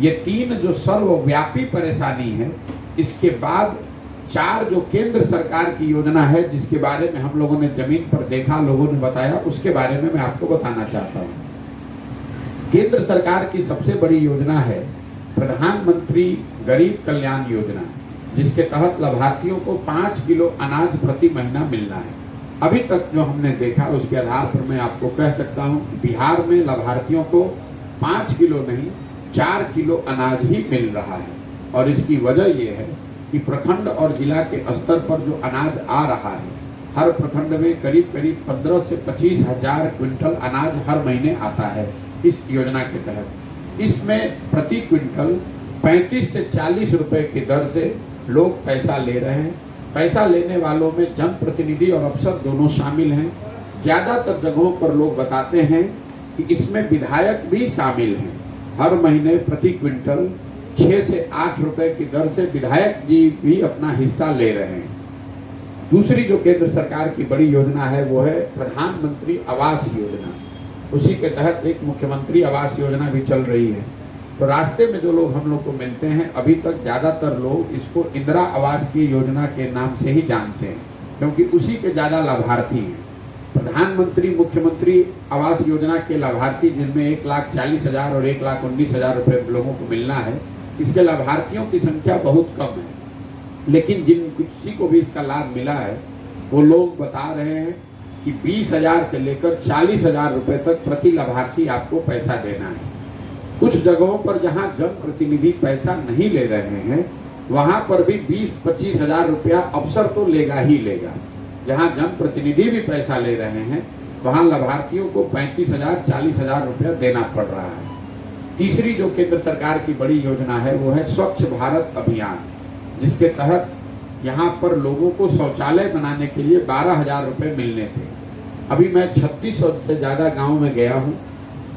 ये 3 जो सर्वव्यापी परेशानी है, इसके बाद 4 जो केंद्र सरकार की योजना है जिसके बारे में हम लोगों ने जमीन पर देखा, लोगों ने बताया, उसके बारे में मैं आपको बताना चाहता हूँ। केंद्र सरकार की सबसे बड़ी योजना है प्रधानमंत्री गरीब कल्याण योजना, जिसके तहत लाभार्थियों को 5 किलो अनाज प्रति महीना मिलना है। अभी तक जो हमने देखा उसके आधार पर मैं आपको कह सकता हूं कि बिहार में लाभार्थियों को 5 किलो नहीं 4 किलो अनाज ही मिल रहा है। और इसकी वजह यह है कि प्रखंड और जिला के स्तर पर जो अनाज आ रहा है, हर प्रखंड में करीब 15 से 25 हजार क्विंटल अनाज हर महीने आता है इस योजना के तहत। इसमें प्रति क्विंटल 35 से 40 रुपए की दर से लोग पैसा ले रहे हैं। पैसा लेने वालों में जनप्रतिनिधि और अफसर दोनों शामिल हैं। ज़्यादातर जगहों पर लोग बताते हैं कि इसमें विधायक भी शामिल हैं। हर महीने प्रति क्विंटल 6 से 8 रुपए की दर से विधायक जी भी अपना हिस्सा ले रहे हैं। दूसरी जो केंद्र सरकार की बड़ी योजना है वो है प्रधानमंत्री आवास योजना। उसी के तहत एक मुख्यमंत्री आवास योजना भी चल रही है। तो रास्ते में जो लोग हम लोग को मिलते हैं, अभी तक ज़्यादातर लोग इसको इंदिरा आवास की योजना के नाम से ही जानते हैं, क्योंकि उसी के ज़्यादा लाभार्थी हैं। प्रधानमंत्री मुख्यमंत्री आवास योजना के लाभार्थी जिनमें 1,40,000 और 1,19,000 रुपये लोगों को मिलना है, इसके लाभार्थियों की संख्या बहुत कम है। लेकिन जिन किसी को भी इसका लाभ मिला है वो लोग बता रहे हैं कि 20,000 से लेकर 40,000 रुपये तक प्रति लाभार्थी आपको पैसा देना है। कुछ जगहों पर जहां जनप्रतिनिधि पैसा नहीं ले रहे हैं, वहां पर भी 20-25 हजार रुपया अफसर तो लेगा ही लेगा। जहां जनप्रतिनिधि भी पैसा ले रहे हैं, वहां लाभार्थियों को 35,000 40,000 रुपया देना पड़ रहा है। तीसरी जो केंद्र सरकार की बड़ी योजना है वो है स्वच्छ भारत अभियान, जिसके तहत यहाँ पर लोगों को शौचालय बनाने के लिए 12,000 रुपये मिलने थे। अभी मैं 3600 से ज़्यादा गाँव में गया हूँ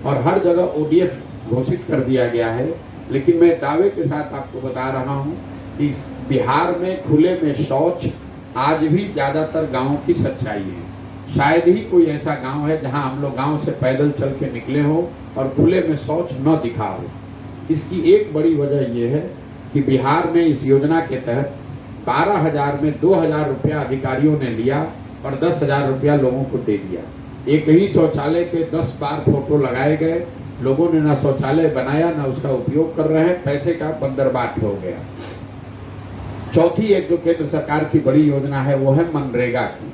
और हर जगह ODF घोषित कर दिया गया है। लेकिन मैं दावे के साथ आपको बता रहा हूं कि बिहार में खुले में शौच आज भी ज़्यादातर गांवों की सच्चाई है। शायद ही कोई ऐसा गांव है जहां हम लोग गांव से पैदल चल के निकले हो और खुले में शौच न दिखा हो। इसकी एक बड़ी वजह यह है कि बिहार में इस योजना के तहत 12,000 में 2,000 रुपया अधिकारियों ने लिया और 10,000 रुपया लोगों को दे दिया। एक ही शौचालय के 10 बार फोटो लगाए गए, लोगों ने ना शौचालय बनाया ना उसका उपयोग कर रहे हैं, पैसे का बंदरबाट हो गया। चौथी एक जो केंद्र सरकार की बड़ी योजना है वो है मनरेगा की।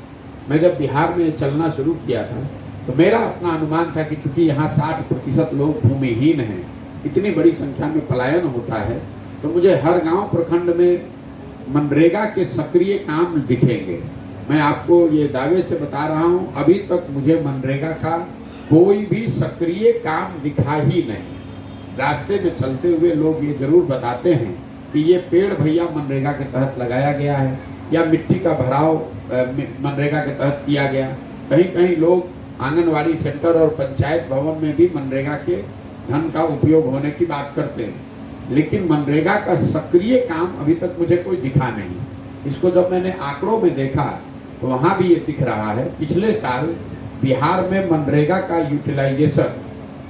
मैं जब बिहार में चलना शुरू किया था तो मेरा अपना अनुमान था कि चूंकि यहाँ 60% लोग भूमिहीन हैं, इतनी बड़ी संख्या में पलायन होता है, तो मुझे हर गांव प्रखंड में मनरेगा के सक्रिय काम दिखेंगे। मैं आपको ये दावे से बता रहा हूँ, अभी तक मुझे मनरेगा का कोई भी सक्रिय काम दिखा ही नहीं। रास्ते में चलते हुए लोग ये जरूर बताते हैं कि ये पेड़ भैया मनरेगा के तहत लगाया गया है या मिट्टी का भराव मनरेगा के तहत किया गया। कहीं कहीं लोग आंगनवाड़ी सेंटर और पंचायत भवन में भी मनरेगा के धन का उपयोग होने की बात करते हैं, लेकिन मनरेगा का सक्रिय काम अभी तक मुझे कोई दिखा नहीं। इसको जब मैंने आंकड़ों में देखा तो वहाँ भी ये दिख रहा है। पिछले साल बिहार में मनरेगा का यूटिलाइजेशन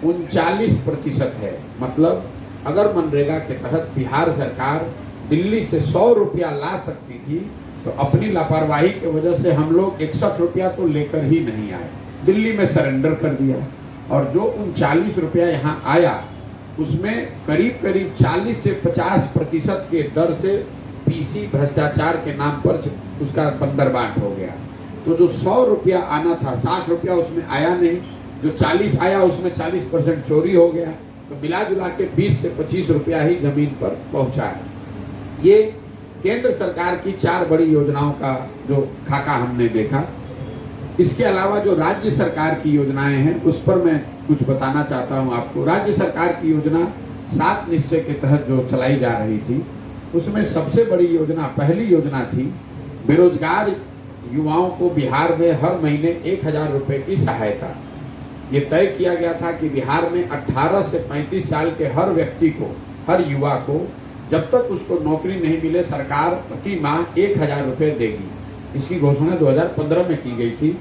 39% है। मतलब अगर मनरेगा के तहत बिहार सरकार दिल्ली से 100 रुपया ला सकती थी, तो अपनी लापरवाही की वजह से हम लोग 61 रुपया तो लेकर ही नहीं आए, दिल्ली में सरेंडर कर दिया। और जो 39 रुपया यहाँ आया उसमें करीब 40 से 50% के दर से PC भ्रष्टाचार के नाम पर उसका बंदरबाट हो गया। तो जो 100 रुपया आना था, 60 रुपया उसमें आया नहीं, जो 40 आया उसमें 40% चोरी हो गया। तो मिला जुला के 20 से 25 रुपया ही जमीन पर पहुंचा है। ये केंद्र सरकार की 4 बड़ी योजनाओं का जो खाका हमने देखा। इसके अलावा जो राज्य सरकार की योजनाएं हैं उस पर मैं कुछ बताना चाहता हूं आपको। राज्य सरकार की योजना 7 निश्चय के तहत जो चलाई जा रही थी, उसमें सबसे बड़ी योजना, पहली योजना थी बेरोजगार युवाओं को बिहार में हर महीने 1,000 रुपये की सहायता। ये तय किया गया था कि बिहार में 18 से 35 साल के हर व्यक्ति को, हर युवा को, जब तक उसको नौकरी नहीं मिले सरकार प्रति माह 1,000 रुपये देगी। इसकी घोषणा 2015 में की गई थी।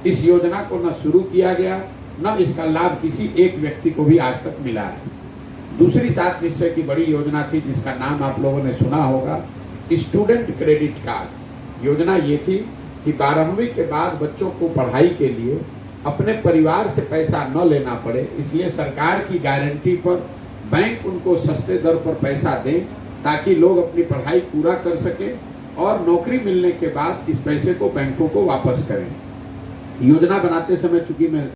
इस योजना को न शुरू किया गया, न इसका लाभ किसी एक व्यक्ति को भी आज तक मिला है। दूसरी 7 निश्चय की बड़ी योजना थी जिसका नाम आप लोगों ने सुना होगा, स्टूडेंट क्रेडिट कार्ड। योजना ये थी कि 12वीं के बाद बच्चों को पढ़ाई के लिए अपने परिवार से पैसा न लेना पड़े, इसलिए सरकार की गारंटी पर बैंक उनको सस्ते दर पर पैसा दें ताकि लोग अपनी पढ़ाई पूरा कर सकें और नौकरी मिलने के बाद इस पैसे को बैंकों को वापस करें। योजना बनाते समय चूंकि मैं